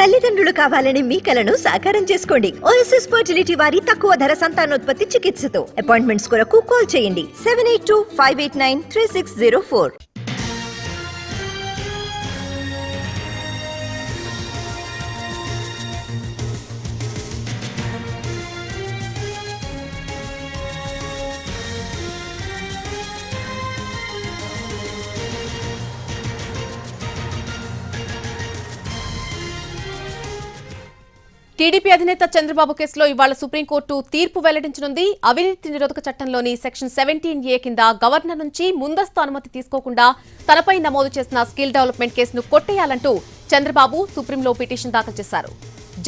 తల్లిదండ్రులు కావాలని మీ కలను సాకారం చేసుకోండి. ఓఎస్ఎస్ ఫర్టిలిటీ వారి తక్కువ ధర సంతానోత్పత్తి చికిత్సతో అపాయింట్మెంట్స్ కొరకు కాల్ చేయండి 7825893604. టీడీపీ అధినేత చంద్రబాబు కేసులో ఇవాళ సుప్రీంకోర్టు తీర్పు వెల్లడించనుంది. అవినీతి నిరోధక చట్టంలోని సెక్షన్ 17A కింద గవర్నర్ నుంచి ముందస్తు అనుమతి తీసుకోకుండా తనపై నమోదు చేసిన స్కిల్ డెవలప్మెంట్ కేసును కొట్టేయాలంటూ చంద్రబాబు సుప్రీంలో పిటిషన్ దాఖలు చేశారు.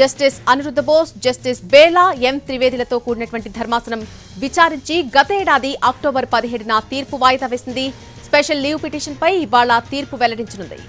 జస్టిస్ అనిరుద్ధ బోస్, జస్టిస్ బేలా ఎం త్రివేదిలతో కూడినటువంటి ధర్మాసనం విచారించి గత ఏడాది అక్టోబర్ 17న తీర్పు వాయిదా వేసింది. స్పెషల్ లీవ్ పిటిషన్పై ఇవాళ తీర్పు వెల్లడించనుంది.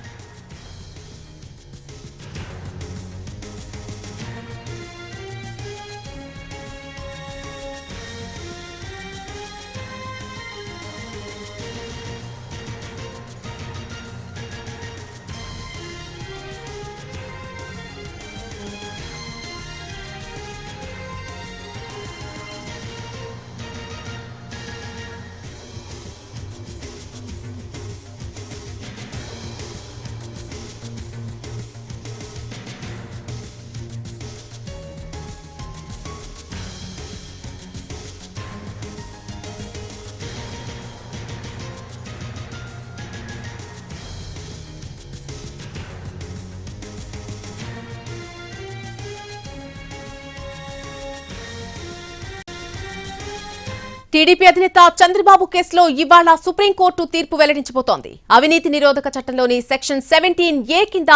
టీడీపీ అధినేత చంద్రబాబు కేసులో ఇవాళ సుప్రీంకోర్టు తీర్పు వెల్లడించబోతోంది. అవినీతి నిరోధక చట్టంలోని సెక్షన్ 17A కింద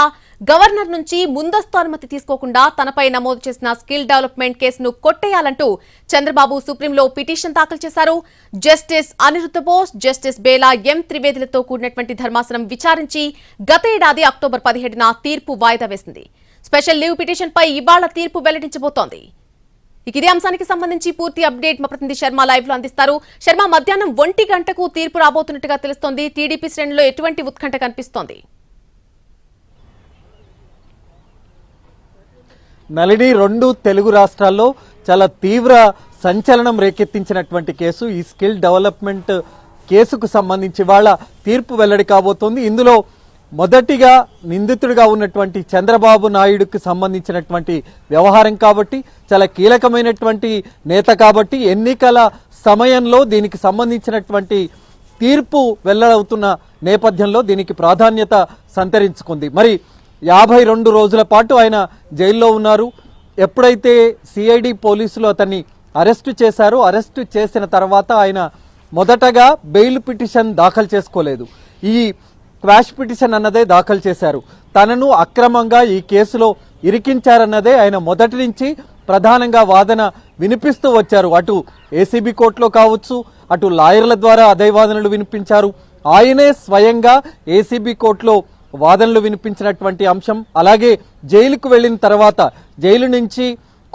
గవర్నర్ నుంచి ముందస్తు అనుమతి తీసుకోకుండా తనపై నమోదు చేసిన స్కిల్ డెవలప్మెంట్ కేసును కొట్టేయాలంటూ చంద్రబాబు సుప్రీంలో పిటిషన్ దాఖలు చేశారు. జస్టిస్ అనిరుద్ధ బోస్, జస్టిస్ బేలా ఎం త్రివేదిలతో కూడినటువంటి ధర్మాసనం విచారించి గత ఏడాది అక్టోబర్ 17న తీర్పు వాయిదా వేసింది. స్పెషల్ లీవ్ పిటిషన్పై ఇవాళ తీర్పు వెల్లడించబోతోంది. ఇదే అంశానికి సంబంధించి పూర్తి అప్డేట్ మా ప్రతినిధి శర్మ లైవ్ లో అందిస్తారు. శర్మ, మధ్యాహ్నం 1 గంటకు తీర్పు రాబోతున్నట్టుగా తెలుస్తోంది. టీడీపీ శ్రేణుల్లో ఎటువంటి ఉత్కంఠ కనిపిస్తోంది? నళిని, 2 తెలుగు రాష్ట్రాల్లో చాలా తీవ్ర సంచలనం రేకెత్తించినటువంటి కేసు ఈ స్కిల్ డెవలప్మెంట్ కేసుకు సంబంధించి వాళ్ళ తీర్పు వెల్లడి కాబోతోంది. ఇందులో మొదటిగా నిందితుడిగా ఉన్నటువంటి చంద్రబాబు నాయుడుకు సంబంధించినటువంటి వ్యవహారం కాబట్టి, చాలా కీలకమైనటువంటి నేత కాబట్టి ఎన్నికల సమయంలో దీనికి సంబంధించినటువంటి తీర్పు వెల్లడవుతున్న నేపథ్యంలో దీనికి ప్రాధాన్యత సంతరించుకుంది. మరి 52 రోజుల పాటు ఆయన జైల్లో ఉన్నారు. ఎప్పుడైతే సిఐడి పోలీసులు అతన్ని అరెస్టు చేశారో, అరెస్టు చేసిన తర్వాత ఆయన మొదటగా బెయిల్ పిటిషన్ దాఖలు చేసుకోలేదు. ఈ క్వాష్ పిటిషన్ అన్నదే దాఖలు చేశారు. తనను అక్రమంగా ఈ కేసులో ఇరికించారన్నదే ఆయన మొదటి నుంచి ప్రధానంగా వాదన వినిపిస్తూ వచ్చారు. అటు ఏసీబీ కోర్టులో కావచ్చు, అటు లాయర్ల ద్వారా అదే వాదనలు వినిపించారు. ఆయనే స్వయంగా ఏసీబీ కోర్టులో వాదనలు వినిపించినటువంటి అంశం. అలాగే జైలుకు వెళ్ళిన తర్వాత జైలు నుంచి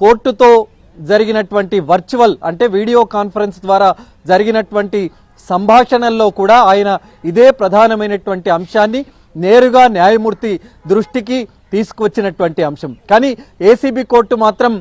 కోర్టుతో జరిగినటువంటి వర్చువల్ అంటే వీడియో కాన్ఫరెన్స్ ద్వారా జరిగినటువంటి సంభాషణల్లో కూడా ఆయన ఇదే ప్రధానమైనటువంటి అంశాన్ని నేరుగా న్యాయమూర్తి దృష్టికి తీసుకువచ్చినటువంటి అంశం. కానీ ఏసీబీ కోర్టు మాత్రం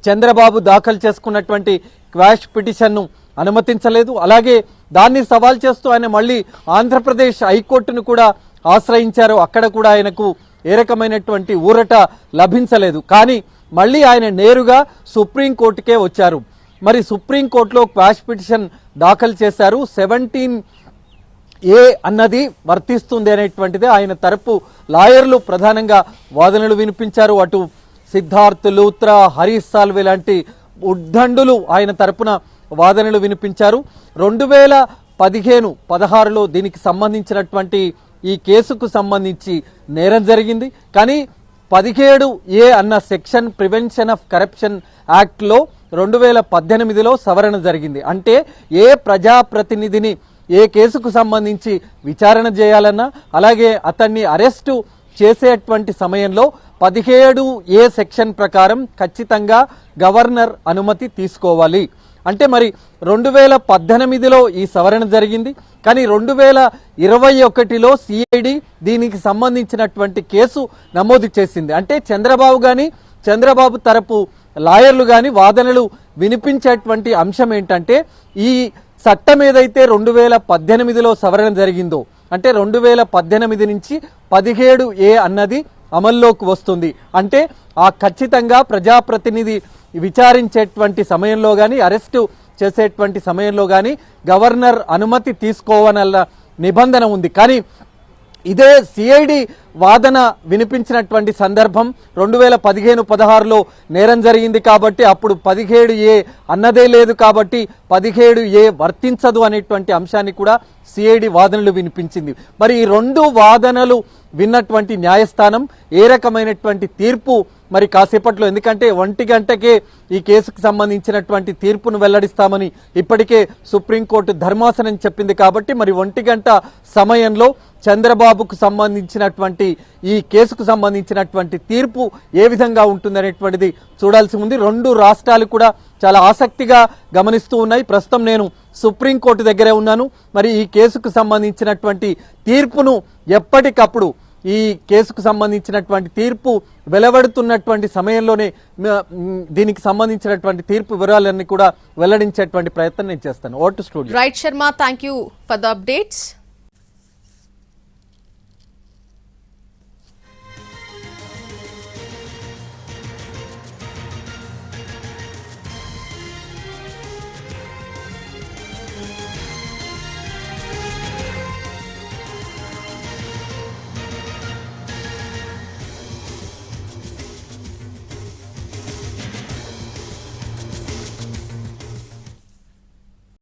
చంద్రబాబు దాఖలు చేసుకున్నటువంటి క్వాష్ పిటిషన్ను అనుమతించలేదు. అలాగే దాన్ని సవాల్ చేస్తూ ఆయన మళ్ళీ ఆంధ్రప్రదేశ్ హైకోర్టును కూడా ఆశ్రయించారు. అక్కడ కూడా ఆయనకు ఏ రకమైనటువంటి ఊరట లభించలేదు. కానీ మళ్ళీ ఆయన నేరుగా సుప్రీంకోర్టుకే వచ్చారు. మరి సుప్రీంకోర్టులో క్వాష్ పిటిషన్ దాఖలు చేశారు. 17A అన్నది వర్తిస్తుంది అనేటువంటిదే ఆయన తరపు లాయర్లు ప్రధానంగా వాదనలు వినిపించారు. అటు సిద్ధార్థ్ లూత్రా, హరీష్ సాల్వే లాంటి ఉద్దండులు ఆయన తరపున వాదనలు వినిపించారు. 2015-16లో దీనికి సంబంధించినటువంటి ఈ కేసుకు సంబంధించి నేరం జరిగింది. కానీ 17A అన్న సెక్షన్ ప్రివెన్షన్ ఆఫ్ కరప్షన్ యాక్ట్లో 2018లో సవరణ జరిగింది. అంటే ఏ ప్రజాప్రతినిధిని ఏ కేసుకు సంబంధించి విచారణ చేయాలన్నా, అలాగే అతన్ని అరెస్టు చేసేటువంటి సమయంలో 17A సెక్షన్ ప్రకారం ఖచ్చితంగా గవర్నర్ అనుమతి తీసుకోవాలి. అంటే మరి 2018లో ఈ సవరణ జరిగింది, కానీ 2021లో సిఐడి దీనికి సంబంధించినటువంటి కేసు నమోదు చేసింది. అంటే చంద్రబాబు తరపు లాయర్లు గాని వాదనలు వినిపించేటువంటి అంశం ఏంటంటే, ఈ చట్టం ఏదైతే 2018లో సవరణ జరిగిందో, అంటే 2018 నుంచి 17A అన్నది అమల్లోకి వస్తుంది. అంటే ఆ ఖచ్చితంగా ప్రజాప్రతినిధి విచారించేటువంటి సమయంలో కానీ అరెస్టు చేసేటువంటి సమయంలో కానీ గవర్నర్ అనుమతి తీసుకోవాలన్న నిబంధన ఉంది. కానీ ఇదే సిఐడి వాదన వినిపించినటువంటి సందర్భం 2015-16లో నేరం జరిగింది కాబట్టి అప్పుడు 17A అన్నదే లేదు కాబట్టి 17A వర్తించదు అనేటువంటి అంశాన్ని కూడా సిఐడి వాదనలు వినిపించింది. మరి ఈ రెండు వాదనలు విన్నటువంటి న్యాయస్థానం ఏ రకమైనటువంటి తీర్పు మరి కాసేపట్లో, ఎందుకంటే 1 గంటకే ఈ కేసుకు సంబంధించినటువంటి తీర్పును వెల్లడిస్తామని ఇప్పటికే సుప్రీంకోర్టు ధర్మాసనం చెప్పింది కాబట్టి మరి 1 గంట సమయంలో చంద్రబాబుకు సంబంధించినటువంటి ఈ కేసుకు సంబంధించినటువంటి తీర్పు ఏ విధంగా ఉంటుందనేటువంటిది చూడాల్సి ఉంది. రెండు రాష్ట్రాలు కూడా చాలా ఆసక్తిగా గమనిస్తూ ఉన్నాయి. ప్రస్తుతం నేను సుప్రీంకోర్టు దగ్గరే ఉన్నాను. మరి ఈ కేసుకు సంబంధించినటువంటి తీర్పును ఎప్పటికప్పుడు ఈ కేసుకు సంబంధించినటువంటి తీర్పు వెలువడుతున్నటువంటి సమయంలోనే దీనికి సంబంధించినటువంటి తీర్పు వివరాలన్నీ కూడా వెల్లడించేటువంటి ప్రయత్నం నేను చేస్తాను. Vote studio. Right Sharma, thank you for the updates.